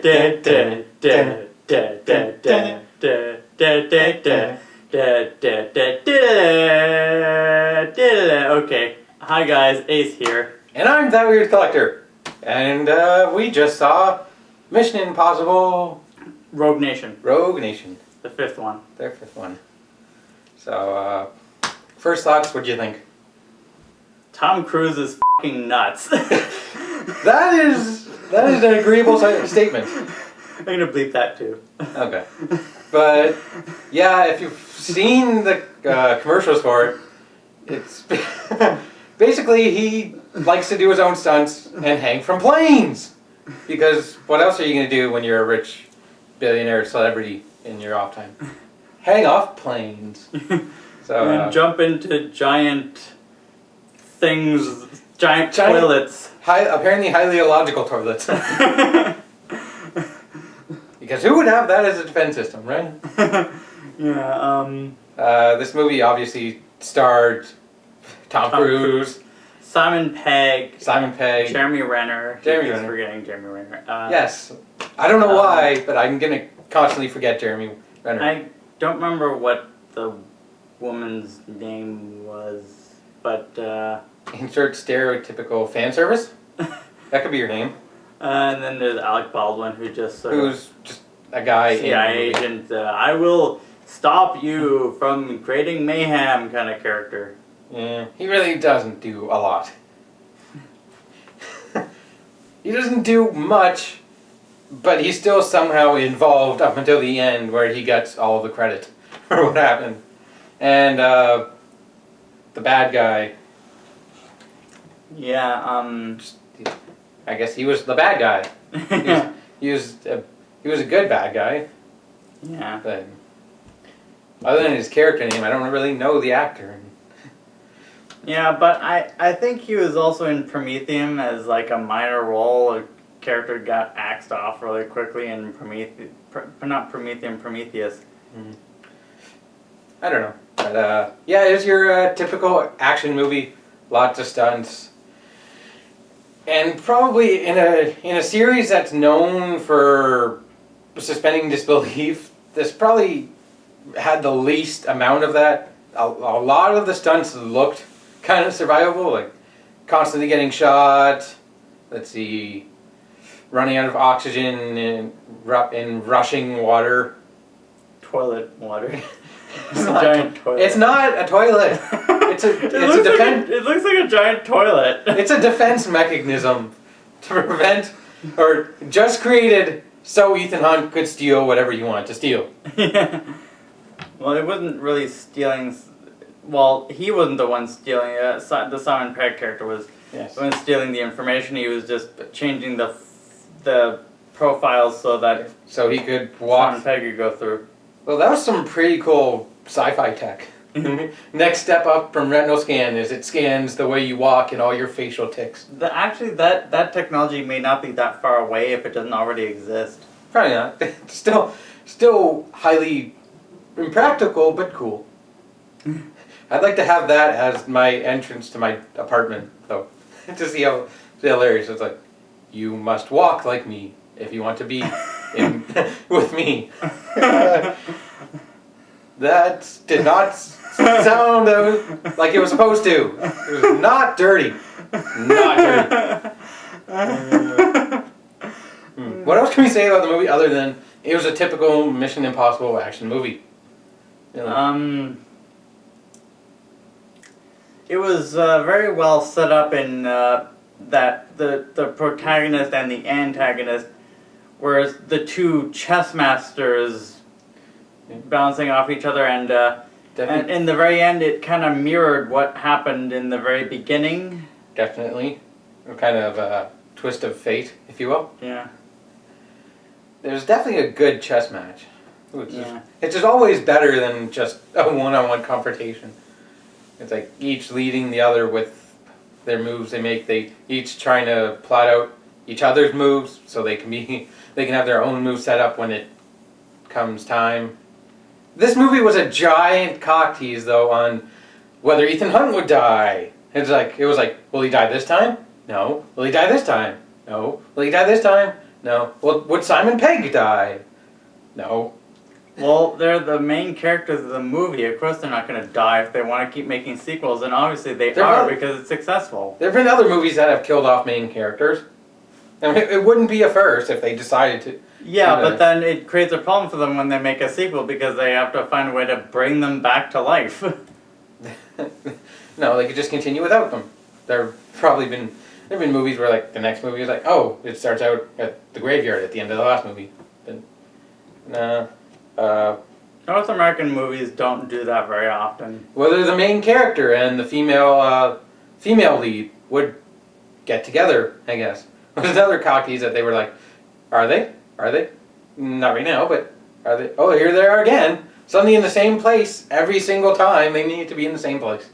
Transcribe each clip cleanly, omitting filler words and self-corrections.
Okay. Hi guys, Ace here. And I'm That Weird Collector. And we just saw Mission Impossible Rogue Nation, Rogue Nation. the fifth one. Their fifth one. So, first thoughts, what'd you think? Tom Cruise is fucking nuts. That is an agreeable statement. I'm gonna bleep that too. Okay. But, yeah, if you've seen the commercials for it, it's basically he likes to do his own stunts and hang from planes. Because what else are you going to do when you're a rich billionaire celebrity in your off time? Hang off planes. So And jump into giant things, giant toilets. Apparently highly illogical toilets. Because who would have that as a defense system, right? Yeah, this movie obviously starred Tom Cruise, Simon Pegg, Jeremy Renner. Jeremy Renner. Forgetting Jeremy Renner. Yes. I don't know why, but I'm going to constantly forget Jeremy Renner. I don't remember what the woman's name was, but Insert stereotypical fan service? That could be your name. and then there's Alec Baldwin, who just Who's just a guy CIA in agent. I will stop you from creating mayhem kind of character. Yeah, he really doesn't do a lot. He doesn't do much, but he's still somehow involved up until the end where he gets all the credit for what happened. And the bad guy, Yeah. I guess he was the bad guy. He was a good bad guy, Yeah. but other than his character name, I don't really know the actor. Yeah, but I think he was also in Prometheum as like a minor role. A character got axed off really quickly in Prometheus. I don't know. But yeah, it's your typical action movie. Lots of stunts. And probably in a series that's known for suspending disbelief, this probably had the least amount of that. A lot of the stunts looked kind of survivable, like constantly getting shot. Let's see, running out of oxygen in rushing water. Toilet water. It's a giant toilet. It's not a toilet. It's a defense. It looks like a giant toilet. It's a defense mechanism to prevent, or just created so Ethan Hunt could steal whatever you want to steal. Yeah. Well, it wasn't really stealing. Well, he wasn't the one stealing it. The Simon Pegg character was Yes. the one stealing the information. He was just changing the profiles so that So he could walk. Simon Pegg could go through. Well, that was some pretty cool sci-fi tech. Next step up from retinal scan is it scans the way you walk and all your facial tics. Actually, that technology may not be that far away if it doesn't already exist. Probably not. Still highly impractical, but cool. I'd like to have that as my entrance to my apartment, though, to see how hilarious it's like. You must walk like me if you want to be with me. That did not sound like it was supposed to. It was not dirty. Not dirty. What else can we say about the movie other than it was a typical Mission Impossible action movie? You know? It was very well set up in that the protagonist and the antagonist were the two chess masters bouncing off each other, and in the very end it kind of mirrored what happened in the very beginning. Definitely. A kind of a twist of fate, if you will. Yeah. There's definitely a good chess match. Yeah. It's just always better than just a one-on-one confrontation. It's like each leading the other with their moves they make. They each trying to plot out each other's moves so they can have their own move set up when it comes time. This movie was a giant cock tease though on whether Ethan Hunt would die. It was like, will he die this time? No. Will he die this time? No. Will he die this time? No. Well, would Simon Pegg die? No. Well, they're the main characters of the movie. Of course, they're not going to die if they want to keep making sequels, and obviously they They're are not- because it's successful. There have been other movies that have killed off main characters. I mean, it wouldn't be a first if they decided to. Yeah, Yeah. but then it creates a problem for them when they make a sequel because they have to find a way to bring them back to life. No, they could just continue without them. There've been movies where like the next movie is like, oh, it starts out at the graveyard at the end of the last movie. But North American movies don't do that very often. whether the main character and the female lead would get together, I guess. There's other cockies that they were like, are they? Are they? Not right now, but are they? Oh, here they are again. Suddenly in the same place every single time. They need to be in the same place.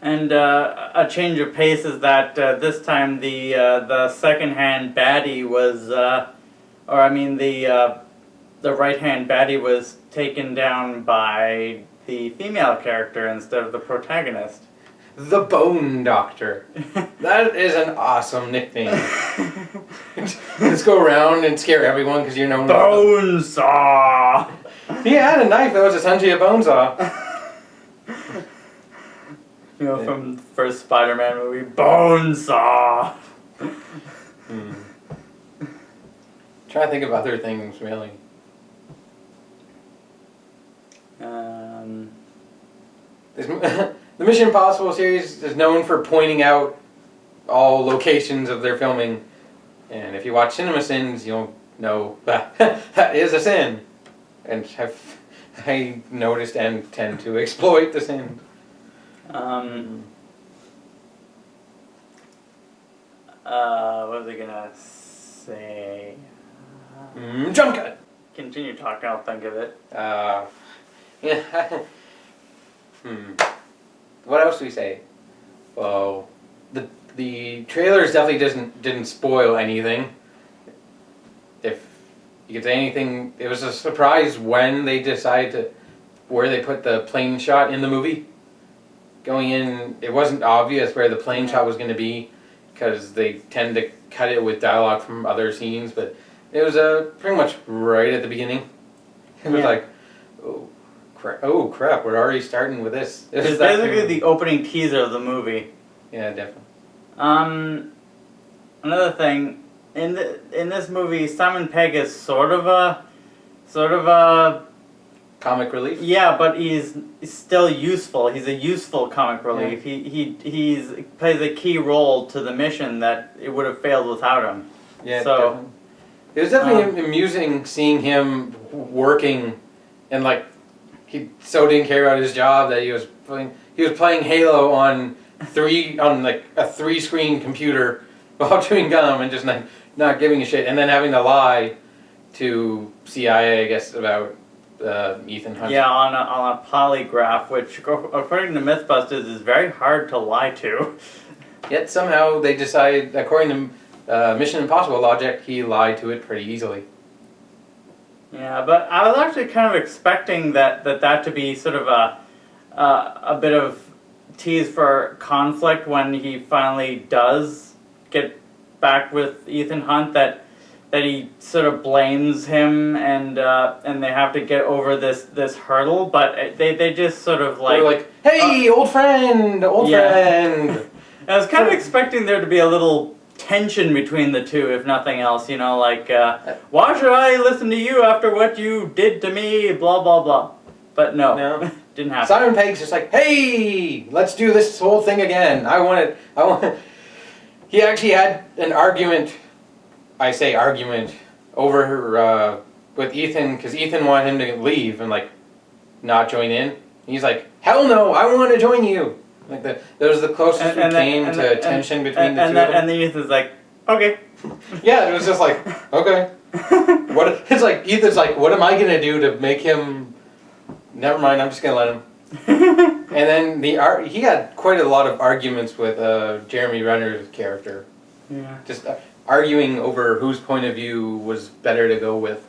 And a change of pace is that this time the second-hand baddie was, the right-hand baddie was taken down by the female character instead of the protagonist. The Bone Doctor. That is an awesome nickname. Just go around and scare everyone because you're known. Bonesaw! He had a knife that was essentially a bone saw. You know, from the first Spider-Man movie, Bonesaw! Trying to think of other things, really. The Mission Impossible series is known for pointing out all locations of their filming. And if you watch Cinema Sins, you'll know that that is a sin. And I noticed and tend to exploit the sin. What was I gonna say? Jump cut! Continue talking, I'll think of it. Yeah. What else do we say? Well, the trailers definitely didn't spoil anything. If you could say anything, it was a surprise when they decided where they put the plane shot in the movie. Going in, it wasn't obvious where the plane shot was going to be because they tend to cut it with dialogue from other scenes, but it was pretty much right at the beginning. It was like, oh crap, we're already starting with this. It's basically the opening teaser of the movie. Yeah, definitely. Another thing, in this movie, Simon Pegg is sort of a Comic relief? yeah, but he's still useful. He's a useful comic relief. Yeah. He's plays a key role to the mission that it would have failed without him. Yeah, So, definitely. It was definitely amusing seeing him working, and like he so didn't care about his job that he was playing Halo on a 3-screen computer while chewing gum and just not giving a shit, and then having to lie to CIA, I guess, about Ethan Hunt. yeah, on a polygraph, which according to Mythbusters is very hard to lie to. Yet somehow they decided, according to Mission Impossible logic, he lied to it pretty easily. Yeah, but I was actually kind of expecting that to be sort of a bit of tease for conflict when he finally does get back with Ethan Hunt. That he sort of blames him and they have to get over this hurdle, but they just sort of They were like, hey, old friend. I was kind of expecting there to be a little tension between the two, if nothing else, you know, like, why should I listen to you after what you did to me, blah, blah, blah. But no. Didn't happen. Simon Pegg's just like, hey, let's do this whole thing again. I want it. He actually had an argument, over with Ethan, because Ethan wanted him to leave and, like, not join in. He's like, hell no, I want to join you. Like, that was the closest we came to tension between the two of them. And then Ethan's like, okay. Yeah, it was just like, okay. It's like, Ethan's like, what am I going to do to make him... Never mind, I'm just going to let him. And then he had quite a lot of arguments with Jeremy Renner's character. Yeah. Just arguing over whose point of view was better to go with.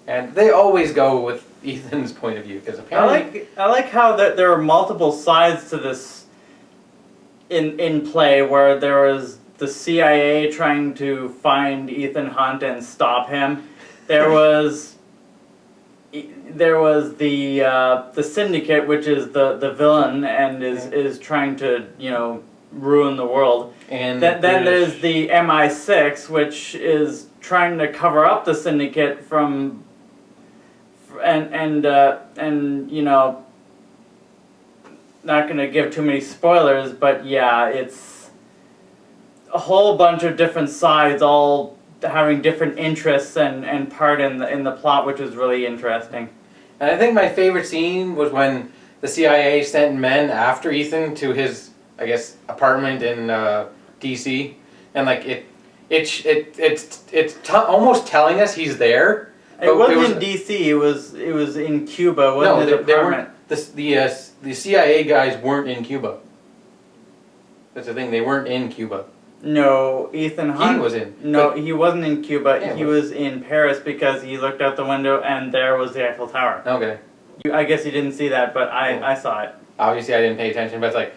And they always go with Ethan's point of view, because apparently... I like how there are multiple sides to this in play, where there was the CIA trying to find Ethan Hunt and stop him. There was the Syndicate, which is the villain and is trying to ruin the world. And Then there's the MI6, which is trying to cover up the Syndicate from and not going to give too many spoilers, but yeah, it's a whole bunch of different sides all having different interests and part in the plot, which is really interesting. And I think my favorite scene was when the CIA sent men after Ethan to his, I guess, apartment in DC, and like it's almost telling us he's there. It wasn't in DC. It was in Cuba. It wasn't his apartment. The CIA guys weren't in Cuba. That's the thing. They weren't in Cuba. No, Ethan Hunt. He was in. No, he wasn't in Cuba. Yeah, he was in Paris because he looked out the window and there was the Eiffel Tower. Okay. I guess you didn't see that, but I saw it. Obviously, I didn't pay attention, but it's like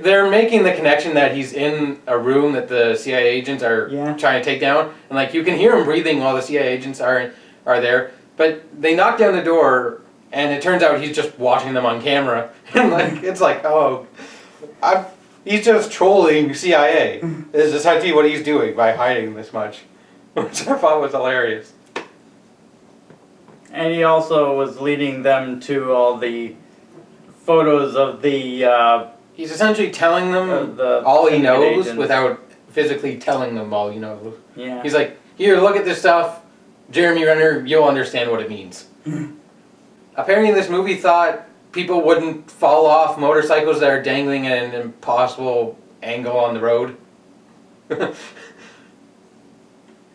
they're making the connection that he's in a room that the CIA agents are trying to take down, and like you can hear him breathing while the CIA agents are there. But they knock down the door, and it turns out he's just watching them on camera, and like it's like, oh, he's just trolling CIA. Is essentially what he's doing by hiding this much, which I thought was hilarious. And he also was leading them to all the photos of the. He's essentially telling them all he knows without physically telling them all he knows. Yeah. He's like, here, look at this stuff. Jeremy Renner, you'll understand what it means. Apparently this movie thought people wouldn't fall off motorcycles that are dangling at an impossible angle on the road.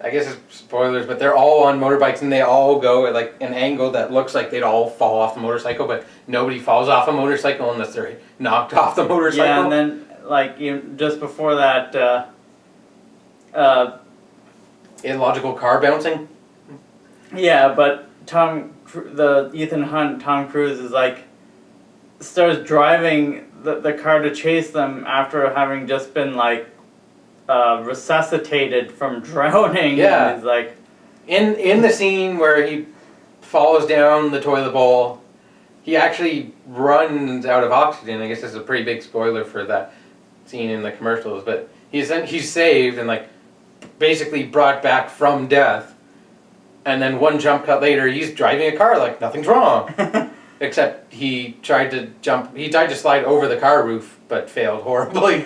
I guess it's spoilers, but they're all on motorbikes and they all go at like an angle that looks like they'd all fall off the motorcycle, but nobody falls off a motorcycle unless they're knocked off the motorcycle. Yeah, and then like just before that, illogical car bouncing. Yeah, but the Ethan Hunt, Tom Cruise is like starts driving the car to chase them after having just been like resuscitated from drowning. Yeah. And he's like in the scene where he falls down the toilet bowl, he actually runs out of oxygen. I guess this is a pretty big spoiler for that scene in the commercials, but he's saved and like basically brought back from death. And then one jump cut later, he's driving a car like nothing's wrong. Except he tried to slide over the car roof, but failed horribly.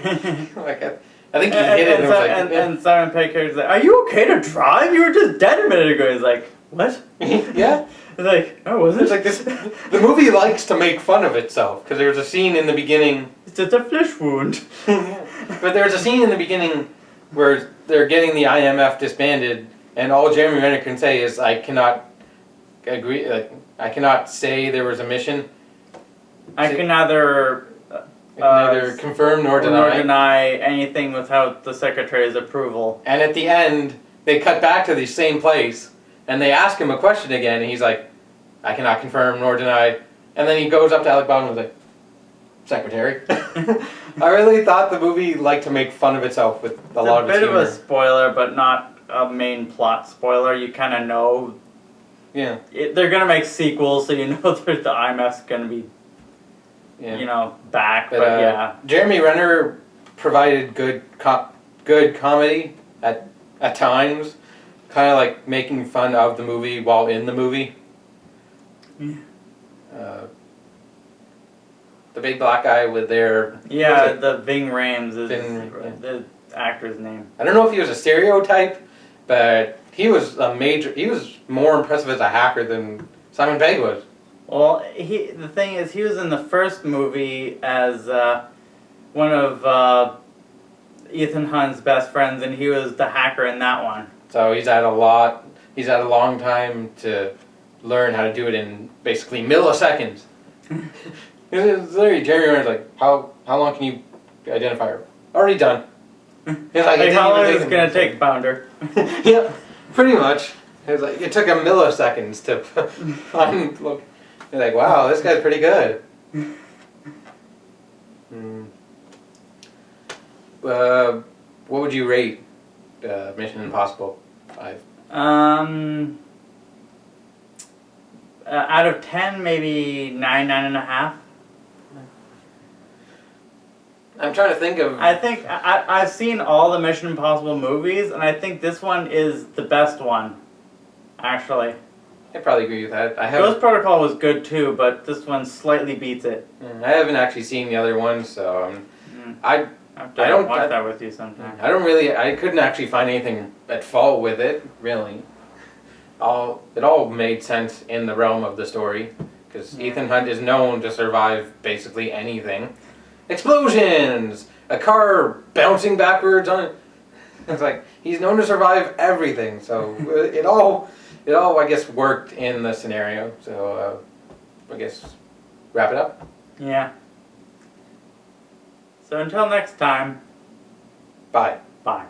Like I think he hit it and Simon Pegg is like, "Are you okay to drive? You were just dead a minute ago." He's like, "What?" Yeah. It's like, "Oh, was it?" It's like this. The movie likes to make fun of itself because there's a scene in the beginning. It's just a flesh wound. But there's a scene in the beginning where they're getting the IMF disbanded, and all Jeremy Renner can say is, "I cannot agree. Like, I cannot say there was a mission. I can neither confirm nor deny anything without the secretary's approval." And at the end, they cut back to the same place, and they ask him a question again, and he's like, "I cannot confirm nor deny." And then he goes up to Alec Baldwin and was like, "Secretary." I really thought the movie liked to make fun of itself with a lot of its humor. It's a bit of a spoiler, but not a main plot spoiler. You kind of know. Yeah. They're gonna make sequels, so you know that the IMF's gonna be. Yeah. Back, but yeah. Jeremy Renner provided good comedy at times, kind of like making fun of the movie while in the movie. Yeah. The big black guy with their... Yeah, the Ving Rhames is the actor's name. I don't know if he was a stereotype, but he was more impressive as a hacker than Simon Pegg was. Well, the thing is, he was in the first movie as one of Ethan Hunt's best friends, and he was the hacker in that one. So he's had a long time to learn how to do it in basically milliseconds. It's literally Jeremy Renner's like, how long can you identify her? Already done. He's like, how long is it gonna take, Bounder? Yeah, pretty much. It took him milliseconds to find. Look, you're like, wow, this guy's pretty good. what would you rate Mission Impossible 5? Out of 10, maybe 9, 9.5. I'm trying to think of. I think I've seen all the Mission Impossible movies, and I think this one is the best one. Actually, I probably agree with that. Ghost Protocol was good too, but this one slightly beats it. I haven't actually seen the other one, so I have to I don't- watch that with you sometime. I couldn't actually find anything at fault with it, really. It all made sense in the realm of the story, because Ethan Hunt is known to survive basically anything. Explosions! A car bouncing backwards on it. It's like, he's known to survive everything, so it all, I guess, worked in the scenario. So, I guess, wrap it up. Yeah. So until next time, Bye. bye.